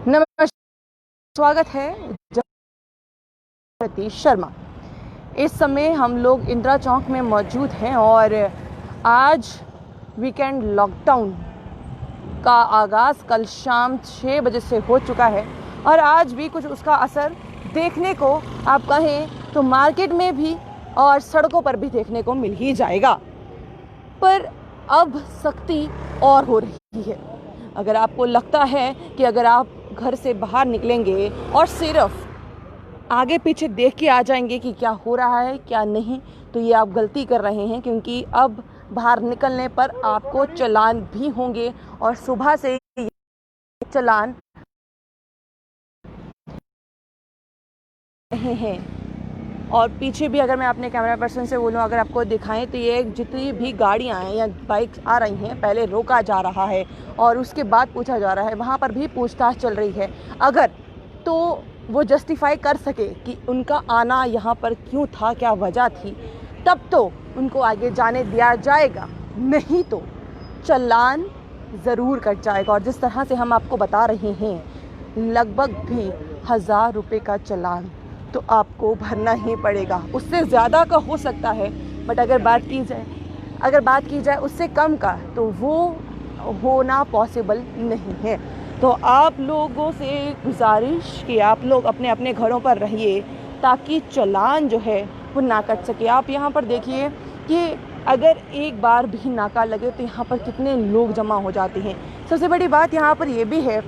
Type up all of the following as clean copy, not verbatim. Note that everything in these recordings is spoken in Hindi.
नमस्कार, स्वागत है जगप्रति शर्मा। इस समय हम लोग इंदिरा चौक में मौजूद हैं और आज वीकेंड लॉकडाउन का आगाज़ कल शाम 6 बजे से हो चुका है और आज भी कुछ उसका असर देखने को आप कहें तो मार्केट में भी और सड़कों पर भी देखने को मिल ही जाएगा। पर अब सख्ती और हो रही है। अगर आपको लगता है कि अगर आप घर से बाहर निकलेंगे और सिर्फ आगे पीछे देख के आ जाएंगे कि क्या हो रहा है क्या नहीं, तो ये आप गलती कर रहे हैं, क्योंकि अब बाहर निकलने पर आपको चालान भी होंगे और सुबह से ही चालान रहे हैं। और पीछे भी अगर मैं अपने कैमरा पर्सन से बोलूँ, अगर आपको दिखाएं तो ये जितनी भी गाड़ियाँ हैं या बाइक आ रही हैं, पहले रोका जा रहा है और उसके बाद पूछा जा रहा है, वहाँ पर भी पूछताछ चल रही है। अगर तो वो जस्टिफाई कर सके कि उनका आना यहाँ पर क्यों था, क्या वजह थी, तब तो उनको आगे जाने दिया जाएगा, नहीं तो चालान ज़रूर कट जाएगा। और जिस तरह से हम आपको बता रहे हैं, लगभग भी 1000 रुपये का चालान तो आपको भरना ही पड़ेगा। उससे ज़्यादा का हो सकता है, बट अगर बात की जाए उससे कम का, तो वो होना पॉसिबल नहीं है। तो आप लोगों से गुजारिश कि आप लोग अपने अपने घरों पर रहिए ताकि चालान जो है वो ना कट सके। आप यहाँ पर देखिए कि अगर एक बार भी नाका लगे तो यहाँ पर कितने लोग जमा हो जाते हैं। सबसे बड़ी बात यहाँ पर ये भी है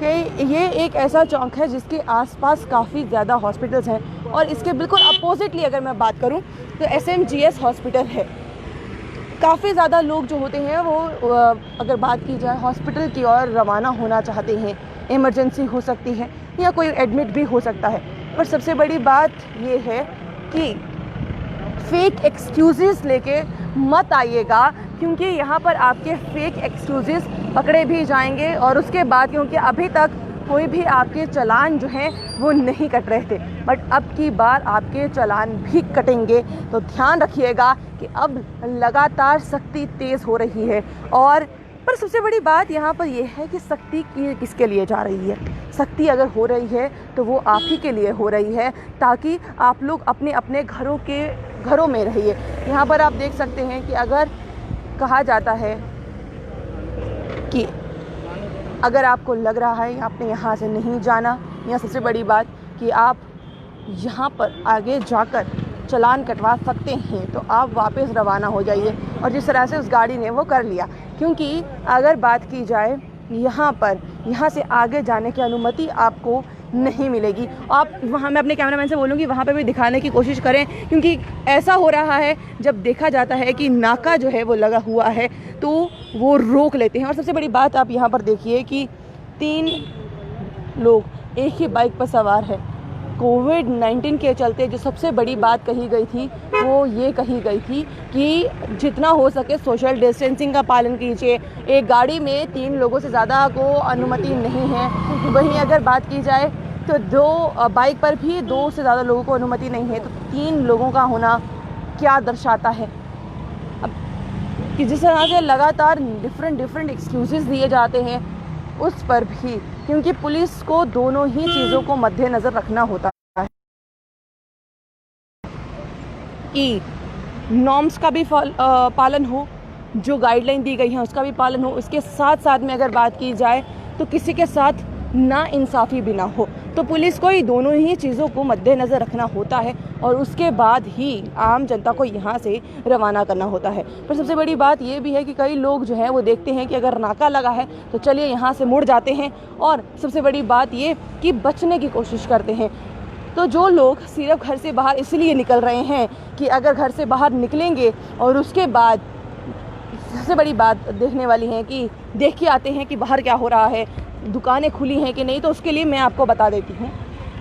कि ये एक ऐसा चौक है जिसके आसपास काफ़ी ज़्यादा हॉस्पिटल्स हैं और इसके बिल्कुल अपोजिटली अगर मैं बात करूं तो SMGS हॉस्पिटल है। काफ़ी ज़्यादा लोग जो होते हैं वो अगर बात की जाए हॉस्पिटल की ओर रवाना होना चाहते हैं, इमरजेंसी हो सकती है या कोई एडमिट भी हो सकता है। पर सबसे बड़ी बात ये है कि फेक एक्सक्यूज़ेस लेके मत आइएगा, क्योंकि यहाँ पर आपके फेक एक्सक्यूज़ेस पकड़े भी जाएंगे और उसके बाद, क्योंकि अभी तक कोई भी आपके चालान जो हैं वो नहीं कट रहे थे, बट अब की बार आपके चालान भी कटेंगे। तो ध्यान रखिएगा कि अब लगातार सख्ती तेज़ हो रही है। और पर सबसे बड़ी बात यहाँ पर यह है कि सख्ती किसके लिए जा रही है। सख्ती अगर हो रही है तो वो आप ही के लिए हो रही है, ताकि आप लोग अपने अपने घरों में रहिए। यहाँ पर आप देख सकते हैं कि अगर कहा जाता है कि अगर आपको लग रहा है आपने यहाँ से नहीं जाना, या सबसे बड़ी बात कि आप यहाँ पर आगे जाकर चालान कटवा सकते हैं, तो आप वापस रवाना हो जाइए। और जिस तरह से उस गाड़ी ने वो कर लिया, क्योंकि अगर बात की जाए यहाँ से आगे जाने की अनुमति आपको नहीं मिलेगी। आप वहाँ, मैं अपने कैमरामैन से बोलूँगी वहाँ पे भी दिखाने की कोशिश करें, क्योंकि ऐसा हो रहा है जब देखा जाता है कि नाका जो है वो लगा हुआ है तो वो रोक लेते हैं। और सबसे बड़ी बात आप यहाँ पर देखिए कि 3 लोग एक ही बाइक पर सवार है। कोविड-19 के चलते जो सबसे बड़ी बात कही गई थी वो ये कही गई थी कि जितना हो सके सोशल डिस्टेंसिंग का पालन कीजिए। एक गाड़ी में 3 लोगों से ज़्यादा को अनुमति नहीं है। वहीं अगर बात की जाए तो 2 बाइक पर भी 2 से ज़्यादा लोगों को अनुमति नहीं है। तो 3 लोगों का होना क्या दर्शाता है? अब कि जिस तरह से लगातार डिफरेंट एक्सक्यूज़ेस दिए जाते हैं उस पर भी, क्योंकि पुलिस को दोनों ही चीज़ों को मद्देनज़र रखना होता है कि नॉर्म्स का भी पालन हो, जो गाइडलाइन दी गई है उसका भी पालन हो, इसके साथ साथ में अगर बात की जाए तो किसी के साथ नाइंसाफ़ी भी ना हो। तो पुलिस को ही दोनों ही चीज़ों को मद्देनज़र रखना होता है और उसके बाद ही आम जनता को यहाँ से रवाना करना होता है। पर सबसे बड़ी बात ये भी है कि कई लोग जो हैं वो देखते हैं कि अगर नाका लगा है तो चलिए यहाँ से मुड़ जाते हैं, और सबसे बड़ी बात ये कि बचने की कोशिश करते हैं। तो जो लोग सिर्फ घर से बाहर इसलिए निकल रहे हैं कि अगर घर से बाहर निकलेंगे और उसके बाद सबसे बड़ी बात देखने वाली है कि देख के आते हैं कि बाहर क्या हो रहा है, दुकानें खुली हैं कि नहीं, तो उसके लिए मैं आपको बता देती हूँ,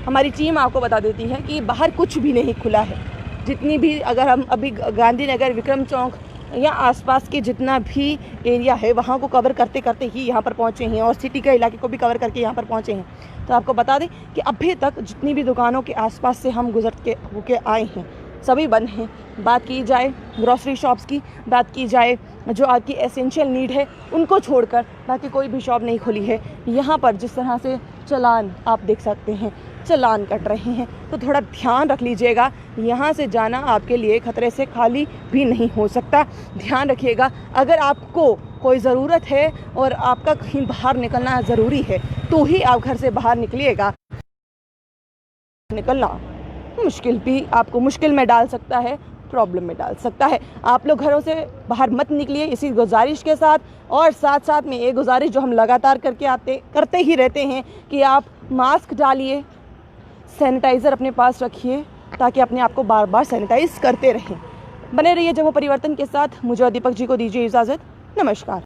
हमारी टीम आपको बता देती है कि बाहर कुछ भी नहीं खुला है। जितनी भी, अगर हम अभी गांधीनगर, विक्रम चौक या आसपास के जितना भी एरिया है वहाँ को कवर करते करते ही यहाँ पर पहुँचे हैं और सिटी के इलाके को भी कवर करके यहाँ पर पहुँचे हैं। तो आपको बता दें कि अभी तक जितनी भी दुकानों के आसपास से हम गुजर के होके आए हैं सभी बंद हैं। बात की जाए ग्रॉसरी शॉप्स की, बात की जाए जो आपकी एसेंशियल नीड है उनको छोड़कर बाकी कोई भी शॉप नहीं खुली है। यहाँ पर जिस तरह से चालान आप देख सकते हैं, चालान कट रहे हैं, तो थोड़ा ध्यान रख लीजिएगा। यहाँ से जाना आपके लिए खतरे से खाली भी नहीं हो सकता। ध्यान रखिएगा, अगर आपको कोई ज़रूरत है और आपका कहीं बाहर निकलना ज़रूरी है तो ही आप घर से बाहर निकलिएगा। निकलना मुश्किल भी आपको मुश्किल में डाल सकता है, प्रॉब्लम में डाल सकता है। आप लोग घरों से बाहर मत निकलिए, इसी गुजारिश के साथ। और साथ साथ में एक गुजारिश जो हम लगातार करते ही रहते हैं कि आप मास्क डालिए, सैनिटाइज़र अपने पास रखिए ताकि अपने आप को बार बार सैनिटाइज करते रहें। बने रहिए जम्मू परिवर्तन के साथ। मुझे और दीपक जी को दीजिए इजाज़त। नमस्कार।